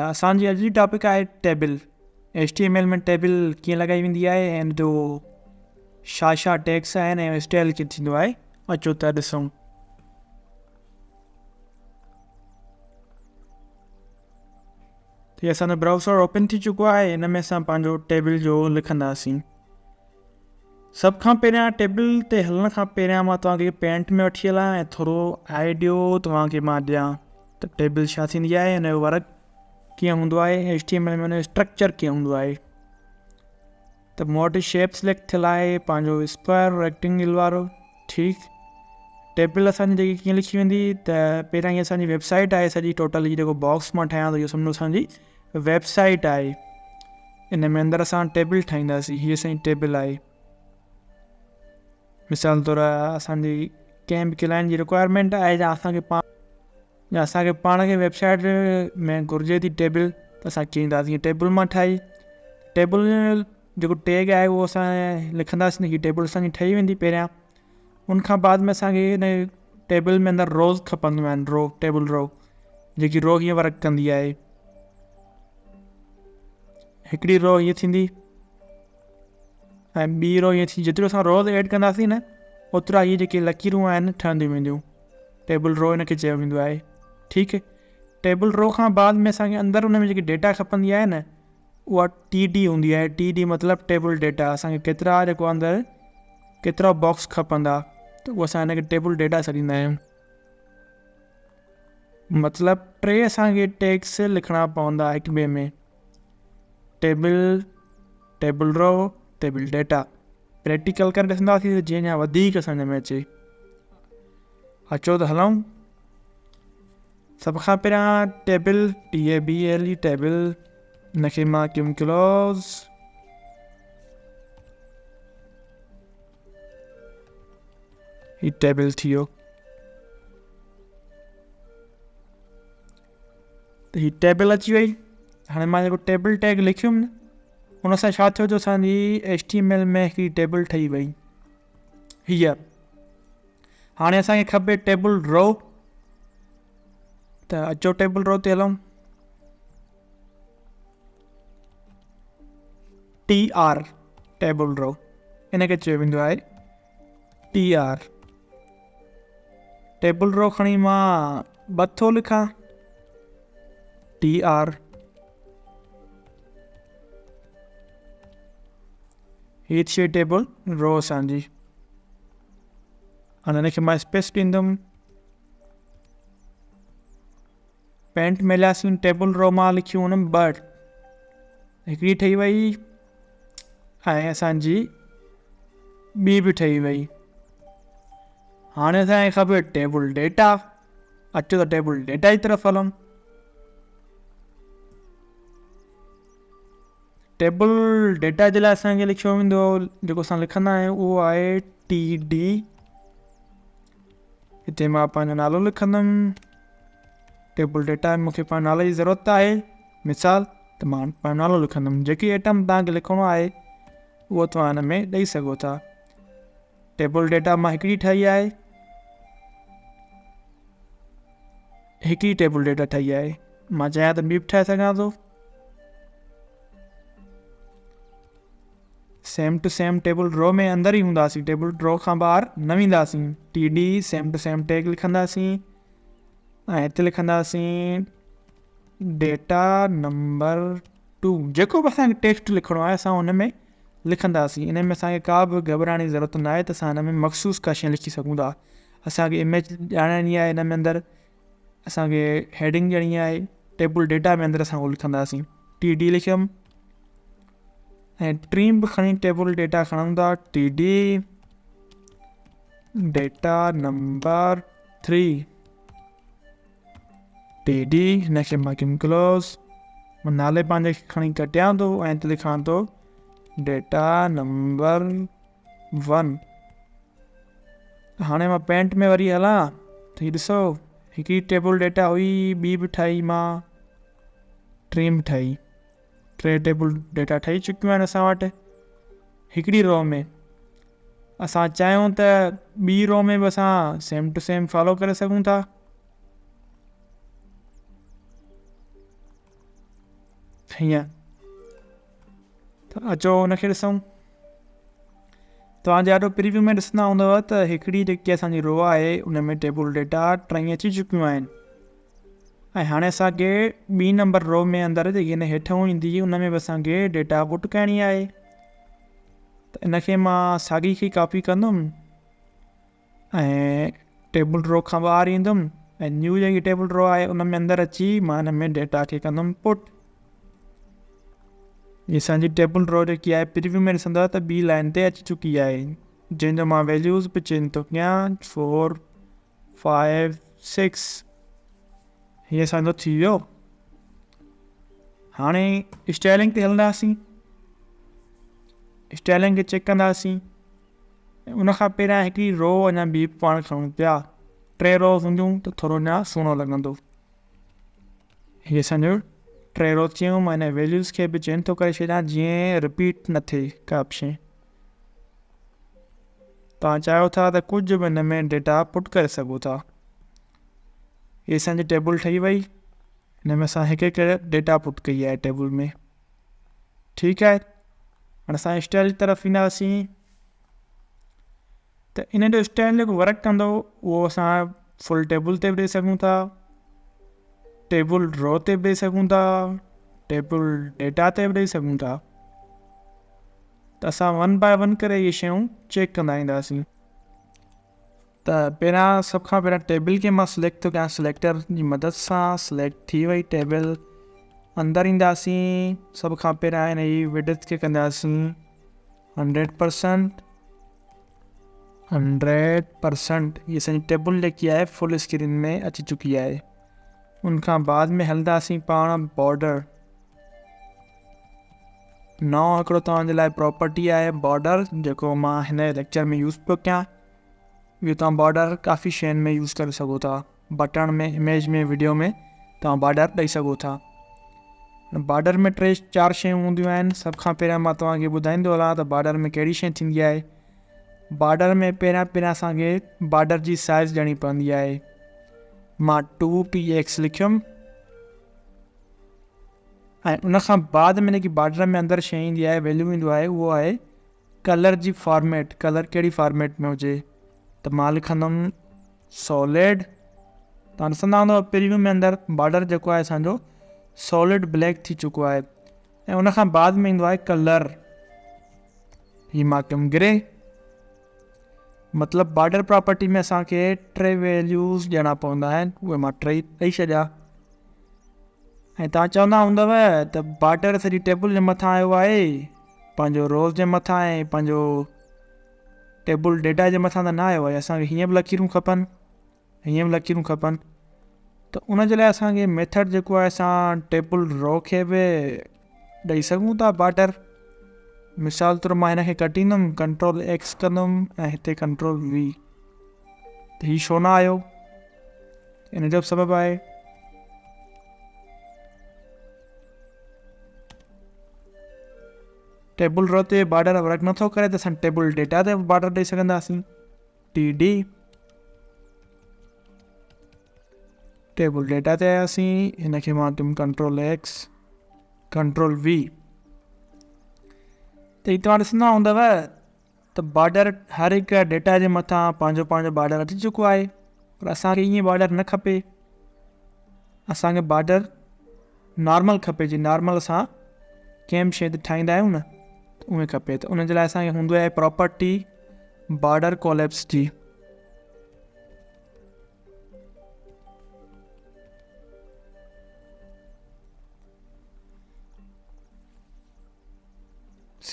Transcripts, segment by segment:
असांजी अॼु जी टॉपिक आहे टेबल। HTML में टेबल कीअं लॻाई वेंदी आहे ऐं जो छा टैग्स आहिनि ऐं स्टाइल कीअं थींदो आहे, अचो त ॾिसूं। त असांजो ब्राउज़र ओपन थी चुको आहे। हिन में असां पंहिंजो टेबल जो लिखंदासीं। सभ खां पहिरियां टेबल ते हलण खां पहिरियां मां तव्हांखे पेंट में वठी हलां ऐं थोरो आइडियो तव्हांखे मां ॾियां त टेबल छा थींदी आहे, हिन जो वर्क कीअं हूंदो आहे, HTML में हुन जो स्ट्रक्चर कीअं हूंदो आहे। त मूं वटि शेप सिलेक्ट थियल आहे, पंहिंजो स्क्वायर रेक्टेंगल वारो। ठीकु, टेबल असांजी जेकी कीअं लिखी वेंदी त पहिरियां ई असांजी वेबसाइट आहे सॼी टोटल। जेको बॉक्स मां ठाहियां थो इहो सम्झो असांजी वेबसाइट आहे। इन में अंदरि असां टेबल ठाहींदासीं। हीअ असांजी टेबल आहे। मिसाल तौरु असांजी कंहिं बि क्लाइंट जी रिक्वायरमेंट आहे या असांखे पाण खे वेबसाइट में घुरिजे थी टेबल, त असां चईंदासीं टेबल मां ठाही। टेबल जेको टैग आहे उहो असां लिखंदासीं कि टेबल असांजी ठही वेंदी पहिरियां। उनखां बाद में असांखे हिन टेबल में अंदरि रोज़ खपंदियूं आहिनि, रो, टेबल रो, जेकी रो हीअं वर्क कंदी आहे। हिकिड़ी रो हीअं थींदी ऐं ॿी रो हीअं थी। जेतिरो असां रोज़ ऐड कंदासीं न, ओतिरा इहे जेके लकीरूं आहिनि ठहंदियूं वेंदियूं। टेबल रो हिनखे चयो वेंदो आहे। ठीकु, टेबल रो खां बाद में असांखे अंदरि हुन में जेकी डेटा खपंदी आहे न, उहा TD हूंदी आहे। TD मतिलबु टेबल डेटा। असांखे केतिरा जेको अंदरि केतिरा बॉक्स खपंदा, त उहो असां हिनखे टेबल डेटा छॾींदा आहियूं। मतिलबु 3 असांखे टैग्स लिखणा पवंदा हिक ॿिए में, टेबल, टेबल रो, टेबल डेटा। प्रैक्टिकल करे ॾिसंदासीं त जीअं अञा वधीक सम्झ में अचे। अचो त हलूं। सभ खां पहिरियां टेबल, TABL, टेबल, हिनखे मां कयुमि क्लोज़। ही टेबल थी वियो। त ही टेबल अची वई। हाणे मां जेको टेबल टैग लिखियुमि न, हुन सां छा थियो, जो असांजी HTML में हिकिड़ी टेबल ठही वई हीअ। हाणे असांखे खपे टेबल रो, त अचो टेबल रो ते हलूं। TR, टेबल रो, इनखे चयो वेंदो आहे TR। टेबल रो खणी मां 2 थो लिखां, TR। हीअ थी वई टेबल रो असांजी। हाणे हिनखे मां स्पेस ॾींदुमि। पेंट मिलियासीं, टेबल रो मां लिखियूं हुन 2, हिकिड़ी ठही वई ऐं असांजी ॿी बि ठही वई। हाणे असांखे खपे टेबल डेटा। अचो त टेबल डेटा जी तरफ़ हलूं। टेबल डेटा जे लाइ असांखे लिखियो वेंदो, जेको असां लिखंदा आहियूं उहो आहे TD। हिते मां पंहिंजो नालो लिखंदुमि। टेबल डेटा में मूंखे पंहिंजे नाले जी ज़रूरत आहे, मिसाल, त मां पंहिंजो नालो लिखंदुमि। जेकी आइटम तव्हांखे लिखिणो आहे उहो तव्हां हिन में ॾेई सघो था। टेबल डेटा मां हिकिड़ी ठाही आहे, हिकिड़ी टेबल डेटा ठाही आहे। मां चाहियां त ॿी बि ठाहे सघां थो। सेम टू सेम टेबल रो में अंदरि ई हूंदासीं, टेबल रो खां ॿाहिरि न वेंदासीं। TD same to same tag लिखंदासीं ऐं हिते लिखंदासीं डेटा नंबर 2। जेको बि असांखे टेक्स्ट लिखिणो आहे असां हुन में लिखंदासीं। इन में असांखे का बि घबराइण जी ज़रूरत न आहे, त असां हिन में मख़सूस का शइ लिखी सघूं था। असांखे इमेज ॼाणाइणी आहे, हिन में अंदरि असांखे हेडिंग ॾियणी आहे। टेबल डेटा में अंदरि असां उहो लिखंदासीं। TD लिखियुमि ऐं ट्रीम बि खणी टेबल डेटा खणूं था, TD डेटा नंबर 3, TD। हिनखे मां कयुमि क्लोज़। मां नाले पंहिंजे खणी कटियां थो ऐं हिते लिखां थो डेटा नंबर 1। हाणे मां पेंट में वरी हलां त हीअ ॾिसो, हिकिड़ी टेबल डेटा हुई, ॿी बि ठाही मां, ट्रीम ठाही। 3 टेबल डेटा ठही चुकियूं आहिनि असां वटि हिकिड़ी रो में। असां चाहियूं त ॿी रो में बि असां सेम टू सेम फॉलो करे सघूं था। हीअं। त अचो हुनखे ॾिसूं। तव्हां ॾाढो प्रीव्यू में ॾिसंदा हूंदव त हिकिड़ी जेकी असांजी रो आहे उन में टेबल डेटा 3 अची चुकियूं आहिनि ऐं हाणे असांखे 2 नंबर रो में अंदरि जेकी हिन हेठि ईंदी उन में बि असांखे डेटा पुट करणी आहे। त इनखे मां साॻी खे कॉपी कंदुमि ऐं टेबल रो खां ॿाहिरि ईंदुमि ऐं न्यू जेकी टेबल रो आहे उन में अंदरि अची मां हिन में डेटा खे कंदुमि पुट। हीअ असांजी टेबल रो जेकी आहे प्रीव्यू में ॾिसंदव त ॿी लाइन ते अची चुकी आहे जंहिंजो मां वैल्यूज़ बि चेंज थो कयां 4 5 6। हीअ असांजो थी वियो। हाणे स्टाइलिंग ते हलंदासीं। स्टाइलिंग खे चेक कंदासीं। उनखां पहिरियां हिकिड़ी रो अञा ॿी पाण खणूं पिया। 3 रोज़ हूंदियूं त थोरो अञा सुहिणो लॻंदो। हीअ असांजो 3 रोज़ थियूं। मां हिन वैल्यूज़ खे बि चेंज थो करे छॾियां जीअं रिपीट न थिए का बि शइ। तव्हां चाहियो था त कुझु बि हिन में डेटा पुट करे सघो था। हीअ असांजी टेबल ठही वई। हिन में असां हिकु हिकु डेटा पुट कई आहे टेबल में। ठीकु आहे। हाणे असां स्टाइल तरफ़ ईंदासीं त इन जो स्टाइल जेको वर्क कंदो उहो असां फुल टेबल ते बि ॾेई सघूं था, टेबल रो ते बि ॾेई सघूं था, टेबल डेटा ते बि ॾेई सघूं था। त असां 1 बाय 1 करे इहे शयूं चेक कंदा ईंदासीं। त पहिरियां सभ खां पहिरियां टेबल खे मां सिलेक्ट थो कयां सिलेक्टर जी मदद सां। सिलेक्ट थी वई टेबल। अंदरि ईंदासीं। सभ खां पहिरियां हिन जी विड्थ खे कंदासीं 100%। 100%। हीअ असांजी टेबल जेकी आहे फुल स्क्रीन में अची चुकी आहे। उनखां बाद में हलंदासीं पाण बॉर्डर। नओं हिकिड़ो तव्हांजे लाइ प्रॉपर्टी आहे बॉर्डर जेको मां हिन लेक्चर में यूज़ पियो कयां। इहो तव्हां बॉर्डर काफ़ी शयुनि में यूज़ करे सघो था। बटन में, इमेज में, वीडियो में तव्हां बॉर्डर ॾेई सघो था। बॉर्डर में 3-4 शयूं हूंदियूं आहिनि। सभ खां पहिरियां मां तव्हांखे ॿुधाईंदो हलां त बॉर्डर में कहिड़ी शइ थींदी आहे। बॉर्डर में पहिरियां असांखे बॉर्डर जी साइज़ ॾियणी पवंदी आहे। मां 2px लिखियुमि ऐं उनखां बाद में जेकी बॉर्डर में अंदरि शइ ईंदी आहे वैल्यू ईंदो आहे उहो आहे कलर जी फॉर्मेट। कलर कहिड़ी फॉर्मेट में हुजे त मां लिखंदुमि सॉलिड। तव्हां ॾिसंदा हूंदव प्रीव्यू में अंदरि बॉर्डर जेको आहे असांजो सॉलिड ब्लैक थी चुको आहे ऐं उनखां बाद में ईंदो आहे कलर। हीअ मां कयुमि ग्रे। मतिलबु बॉर्डर प्रॉपर्टी में असांखे 3 वैल्यूज़ ॾियणा पवंदा आहिनि। उहे मां 3 ॾेई छॾिया। ऐं तव्हां चवंदा हूंदव त बॉर्डर सॼी टेबल जे मथां आयो आहे, पंहिंजो रोज़ जे मथां ऐं पंहिंजो टेबल डेटा जे मथां त न आयो आहे। असांखे हीअं बि लकीरूं खपनि, हीअं बि लकीरूं खपनि। त उनजे लाइ असांखे मेथड जेको आहे असां टेबल रो खे बि ॾेई सघूं था बॉर्डर। मिसाल तौरु मां हिन खे कटींदुमि, Ctrl+X कंदुमि ऐं हिते Ctrl+V। त हीउ छो न आयो? इन जो सबबु आहे टेबल रो ते बॉर्डर वर्क नथो करे त असां टेबल डेटा ते बॉर्डर ॾेई सघंदासीं। TD टेबल डेटा ते आयासीं। हिन खे मां कयुमि Ctrl+X Ctrl+V। त हीअ तव्हां ॾिसंदा हूंदव त बॉर्डर हर हिकु डेटा जे मथां पंहिंजो बॉर्डर अची चुको आहे। पर असांखे ईअं बॉर्डर न खपे। असांखे बॉर्डर नॉर्मल खपे। जीअं नॉर्मल असां कंहिं बि शइ ते ठाहींदा आहियूं न त उहे खपे। त उनजे लाइ असांखे हूंदो आहे प्रॉपर्टी बॉर्डर कोलेप्स जी।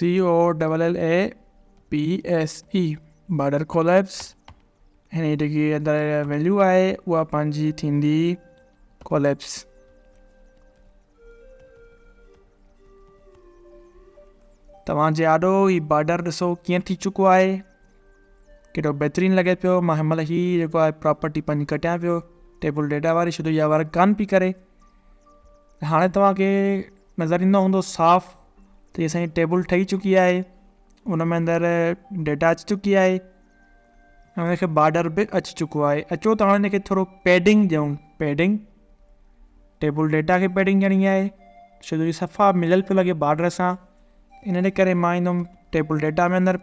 COLLAPSE border collapse. हिन जी जेकी अंदरि वैल्यू आहे उहा पंहिंजी थींदी कोलेप्स। तव्हांजे आॾो ही बॉर्डर ॾिसो कीअं थी चुको आहे, केॾो बहितरीनु लॻे पियो। मां हिन महिल ही जेको आहे प्रॉपर्टी पंहिंजी कटियां पियो टेबल डेटा वारी, छो जो इहा वर्क कान पई करे। हाणे तव्हांखे नज़र ईंदो हूंदो साफ़ त हीअ असांजी टेबल ठही चुकी आहे। उन में अंदरि डेटा अची चुकी आहे ऐं हुनखे बॉर्डर बि अची चुको आहे। अचो त हाणे हिनखे थोरो पैडिंग ॾियूं। पैडिंग टेबल डेटा खे पैडिंग ॾियणी आहे। छो जो सफ़ा मिलियलु पियो लॻे बॉर्डर सां। इन करे मां ईंदुमि टेबल डेटा में अंदरि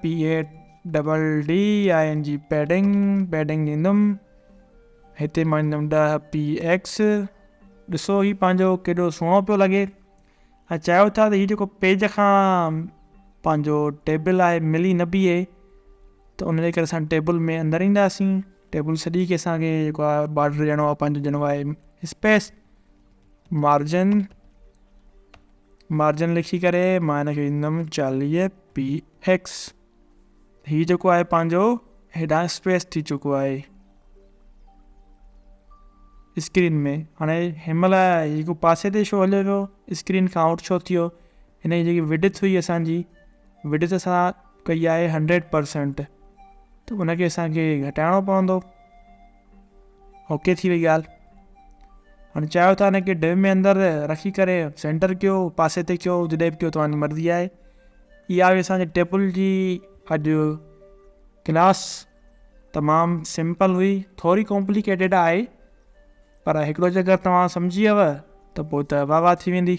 PADDING पैडिंग ॾींदुमि। हिते मां ईंदुमि 10 PX। ॾिसो ही पंहिंजो केॾो सुहिणो पियो लॻे। ऐं चाहियो था त हीउ जेको पेज खां पंहिंजो टेबल आहे मिली न बीहे, त उन जे करे असां टेबल में अंदरि ईंदासीं। टेबल सॼी खे असांखे जेको आहे बॉर्डर ॾियणो आहे, पंहिंजो ॾियणो आहे स्पेस। मार्जिन लिखी करे मां हिनखे ॾींदुमि 40 PX। हीउ जेको आहे पंहिंजो हेॾां स्पेस थी चुको आहे स्क्रीन में। हाणे हिनमहिल हिकु पासे ते छो हले पियो, स्क्रीन खां आउट छो थियो? हिन जी जेकी विड्थ हुई असांजी, विड्थ असां कई आहे 100%, त उनखे असांखे घटाइणो पवंदो। ओके थी वई ॻाल्हि। हाणे चाहियो था हिनखे डिव में अंदरि रखी करे सेंटर कयो, पासे ते कयो, जॾहिं बि कयो तव्हांजी मर्ज़ी आहे। इहा हुई असांजे टेबल जी अॼु क्लास। तमामु सिंपल हुई, थोरी कॉम्प्लिकेटेड आहे, पर हिकिड़ो जगह तव्हां सम्झी वियव त पोइ त वाह वाह थी वेंदी।